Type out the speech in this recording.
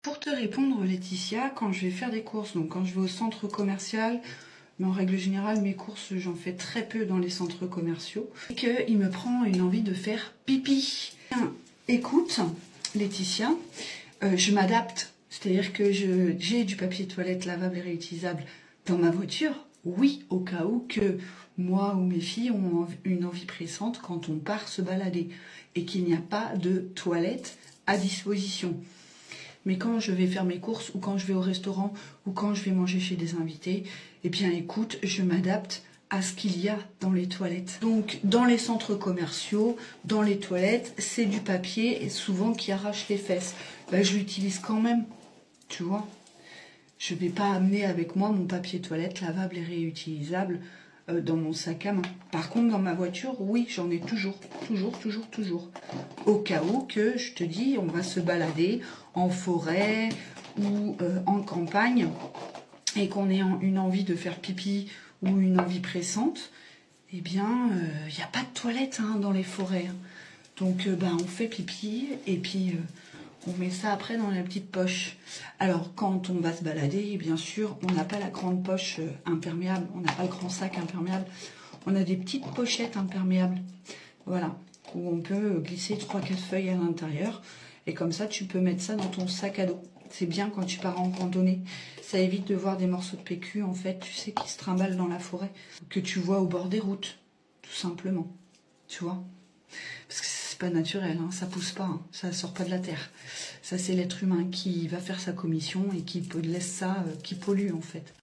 Pour te répondre, Laetitia, quand je vais faire des courses, donc quand je vais au centre commercial, mais en règle générale, mes courses, j'en fais très peu dans les centres commerciaux, et qu'il me prend une envie de faire pipi. Écoute, Laetitia, je m'adapte. C'est-à-dire que j'ai du papier toilette lavable et réutilisable dans ma voiture, oui, au cas où que moi ou mes filles ont une envie pressante quand on part se balader et qu'il n'y a pas de toilette à disposition. Mais quand je vais faire mes courses ou quand je vais au restaurant ou quand je vais manger chez des invités, eh bien écoute, je m'adapte à ce qu'il y a dans les toilettes. Donc dans les centres commerciaux, dans les toilettes, c'est du papier et souvent qui arrache les fesses. Ben, je l'utilise quand même, tu vois. Je ne vais pas amener avec moi mon papier toilette lavable et réutilisable dans mon sac à main. Par contre, dans ma voiture, oui, j'en ai toujours. Au cas où que, je te dis, on va se balader en forêt ou en campagne et qu'on ait une envie de faire pipi ou une envie pressante, eh bien, il n'y a pas de toilette dans les forêts. Donc, on fait pipi et puis on met ça après dans la petite poche. Alors, quand on va se balader, bien sûr, on n'a pas la grande poche imperméable, on n'a pas le grand sac imperméable. On a des petites pochettes imperméables, voilà, où on peut glisser 3-4 feuilles à l'intérieur. Et comme ça, tu peux mettre ça dans ton sac à dos. C'est bien quand tu pars en randonnée. Ça évite de voir des morceaux de PQ, en fait, tu sais, qui se trimballent dans la forêt, que tu vois au bord des routes, tout simplement. Tu vois ? Parce que c'est pas naturel, ça pousse pas, ça sort pas de la terre. Ça, c'est l'être humain qui va faire sa commission et qui laisse ça, qui pollue, en fait.